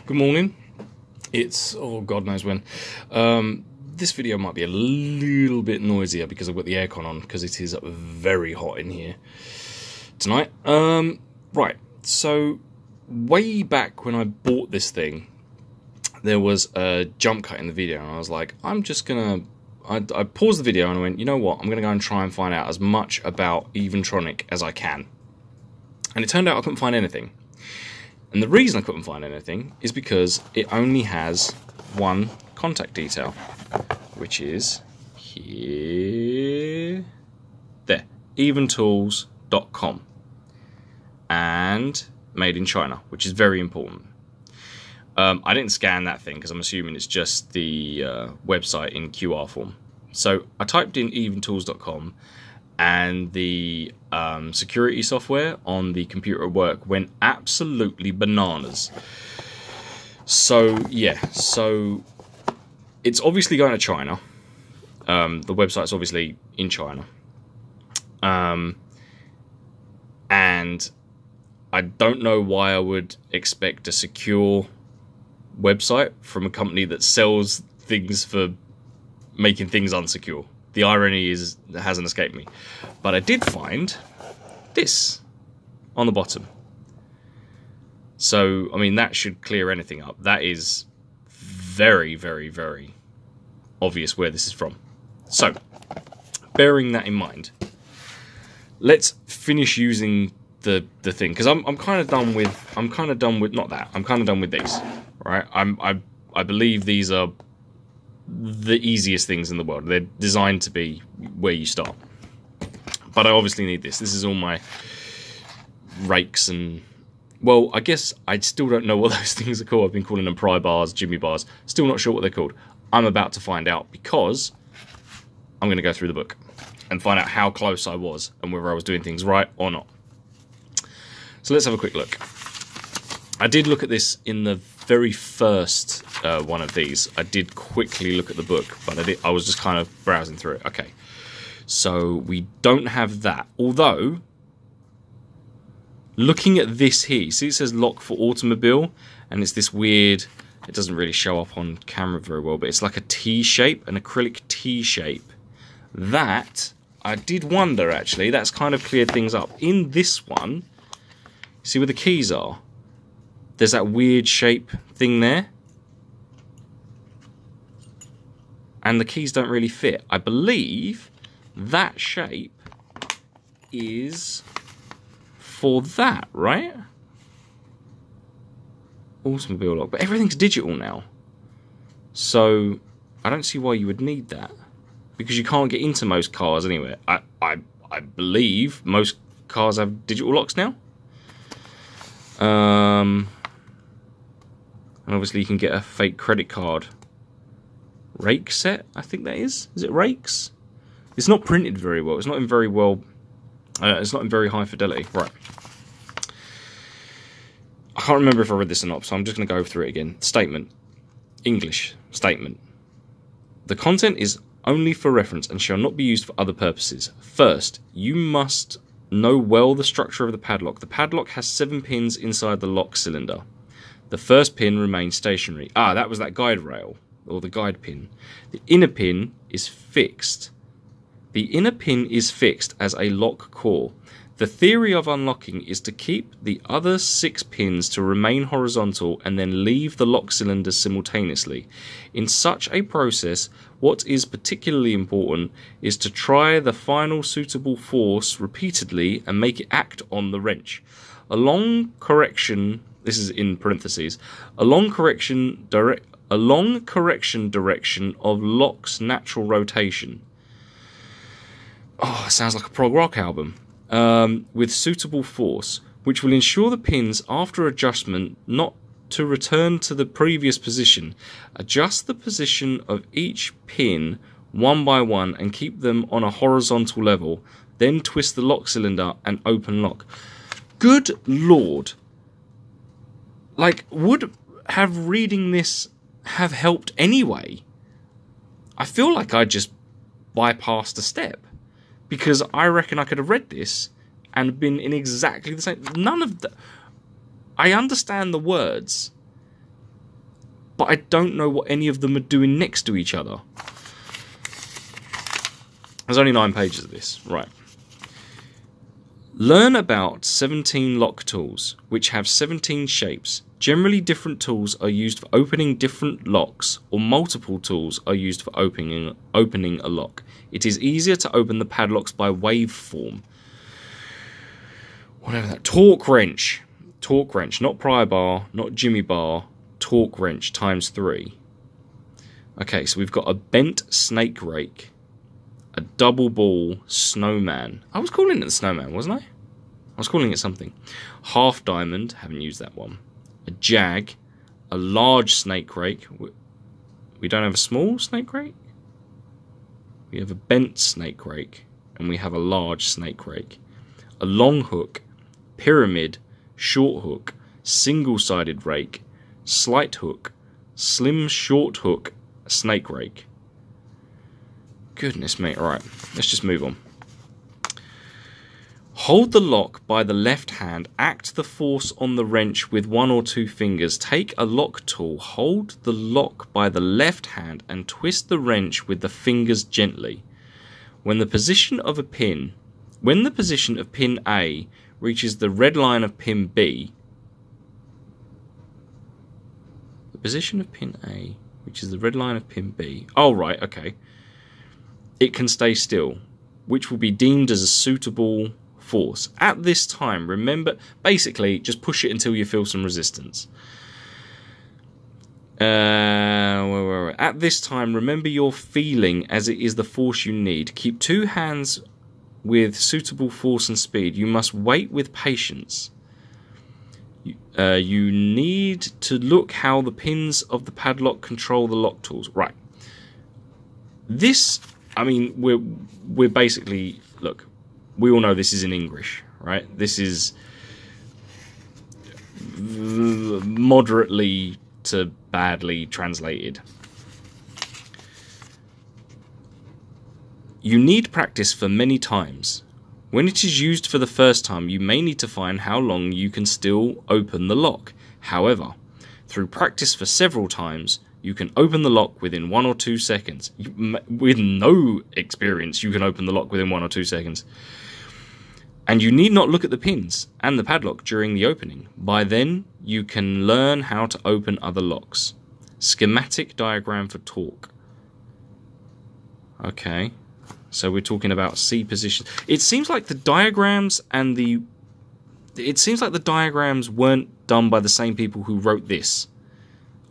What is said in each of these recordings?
Good morning. It's, oh, God knows when. This video might be a little bit noisier because I've got the aircon on, because it is very hot in here tonight. Right, so way back when I bought this thing, there was a jump cut in the video, and I was like, I'm just gonna... I paused the video and I went, you know what, I'm gonna go and try and find out as much about Eventronic as I can. And it turned out I couldn't find anything. And the reason I couldn't find anything is because it only has one contact detail, which is here, there, eventools.com, and made in China, which is very important. I didn't scan that thing because I'm assuming it's just the website in QR form. So I typed in eventools.com, and the security software on the computer at work went absolutely bananas. So yeah, so it's obviously going to China. The website's obviously in China. And I don't know why I would expect a secure website from a company that sells things for making things unsecure. The irony hasn't escaped me. But I did find this on the bottom. So, I mean, that should clear anything up. That is very, very, very obvious where this is from. So, bearing that in mind, let's finish using the thing, because I'm kind of done with not that. I'm kind of done with these. Right? I believe these are the easiest things in the world. They're designed to be where you start. But I obviously need this. This is all my rakes and... Well, I guess I still don't know what those things are called. I've been calling them pry bars, jimmy bars. Still not sure what they're called. I'm about to find out, because I'm going to go through the book and find out how close I was and whether I was doing things right or not. So let's have a quick look. I did look at this in the very first one of these. I did quickly look at the book, but I was just kind of browsing through it. Okay, so we don't have that. Although, looking at this here, see it says lock for automobile, and it's this weird, it doesn't really show up on camera very well, but it's like a T shape, an acrylic T shape. That, I did wonder actually, that's kind of cleared things up. In this one, see where the keys are? There's that weird shape thing there. And the keys don't really fit. I believe that shape is for that, right? Automobile lock. But everything's digital now. So I don't see why you would need that. Because you can't get into most cars anywhere. I believe most cars have digital locks now. And obviously you can get a fake credit card rake set, I think that is. Is it rakes? It's not printed very well. It's not in very well... it's not in very high fidelity. Right. I can't remember if I read this or not, so I'm just going to go through it again. Statement. English. Statement. The content is only for reference and shall not be used for other purposes. First, you must know well the structure of the padlock. The padlock has 7 pins inside the lock cylinder. The first pin remains stationary. Ah, that was that guide rail, or the guide pin. The inner pin is fixed. The inner pin is fixed as a lock core. The theory of unlocking is to keep the other 6 pins to remain horizontal and then leave the lock cylinder simultaneously. In such a process, what is particularly important is to try the final suitable force repeatedly and make it act on the wrench. A long correction, this is in parentheses, a long correction direction of lock's natural rotation. Oh, it sounds like a prog rock album. With suitable force, which will ensure the pins after adjustment not to return to the previous position. Adjust the position of each pin one by one and keep them on a horizontal level. Then twist the lock cylinder and open lock. Good Lord. Like, would have reading this have helped anyway? I feel like I just bypassed a step. Because I reckon I could have read this and been in exactly the same... None of the... I understand the words, but I don't know what any of them are doing next to each other. There's only 9 pages of this. Right. Learn about 17 lock tools, which have 17 shapes. Generally, different tools are used for opening different locks, or multiple tools are used for opening a lock. It is easier to open the padlocks by waveform. Whatever that. Torque wrench. Torque wrench, not pry bar, not jimmy bar. Torque wrench times 3. Okay, so we've got a bent snake rake, a double ball snowman. I was calling it the snowman, wasn't I? I was calling it something. Half diamond, haven't used that one. A jag, a large snake rake. We don't have a small snake rake. We have a bent snake rake, and we have a large snake rake. A long hook, pyramid, short hook, single-sided rake, slight hook, slim short hook, snake rake. Goodness me. Alright, let's just move on. Hold the lock by the left hand, act the force on the wrench with 1 or 2 fingers. Take a lock tool, hold the lock by the left hand and twist the wrench with the fingers gently. When the position of pin A reaches the red line of pin B, the position of pin A reaches the red line of pin B. Oh, right, okay. It can stay still, which will be deemed as a suitable force. At this time, remember, basically, just push it until you feel some resistance. At this time, remember your feeling as it is the force you need. Keep 2 hands with suitable force and speed. You must wait with patience. You need to look how the pins of the padlock control the lock tools. Right. This, I mean, we're basically, look, we all know this is in English, right? This is moderately to badly translated. You need practice for many times. When it is used for the first time, you may need to find how long you can still open the lock. However, through practice for several times, you can open the lock within 1 or 2 seconds. With no experience, you can open the lock within 1 or 2 seconds. And you need not look at the pins and the padlock during the opening. By then, you can learn how to open other locks. Schematic diagram for torque. Okay, so we're talking about C position. It seems like the diagrams and it seems like the diagrams weren't done by the same people who wrote this.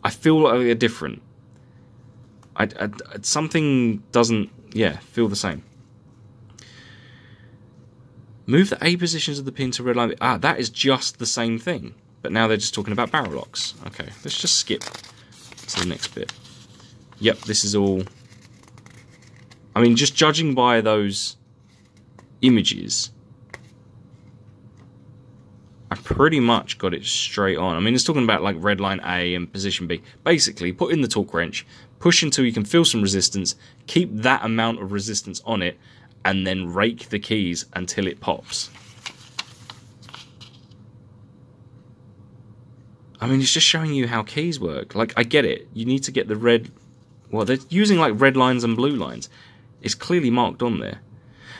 I feel like they're different. Something doesn't, feel the same. Move the A positions of the pin to red line. Ah, that is just the same thing. But now they're just talking about barrel locks. Okay, let's just skip to the next bit. Yep, this is all... I mean, just judging by those images, I pretty much got it straight on. I mean, it's talking about like red line A and position B. Basically, put in the torque wrench, push until you can feel some resistance, keep that amount of resistance on it, and then rake the keys until it pops. I mean, it's just showing you how keys work. Like, I get it. You need to get the red... Well, they're using like red lines and blue lines. It's clearly marked on there.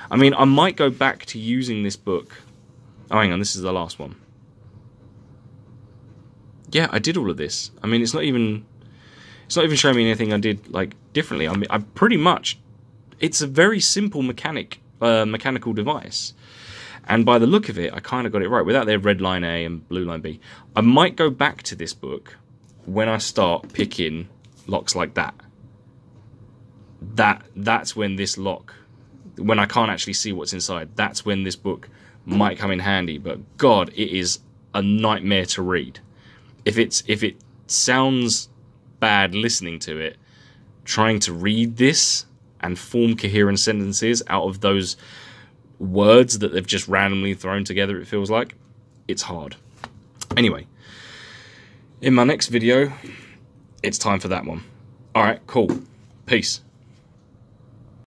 I mean, I might go back to using this book. Oh, hang on, this is the last one. Yeah, I did all of this. I mean, it's not even showing me anything I did like differently. I mean, I pretty much... It's a very simple mechanical device. And by the look of it, I kind of got it right. Without their red line A and blue line B. I might go back to this book when I start picking locks like that. That's when this lock, when I can't actually see what's inside, that's when this book might come in handy. But God, it is a nightmare to read. If it sounds bad listening to it, trying to read this and form coherent sentences out of those words that they've just randomly thrown together, it feels like, it's hard. Anyway, in my next video, it's time for that one. Alright, cool. Peace.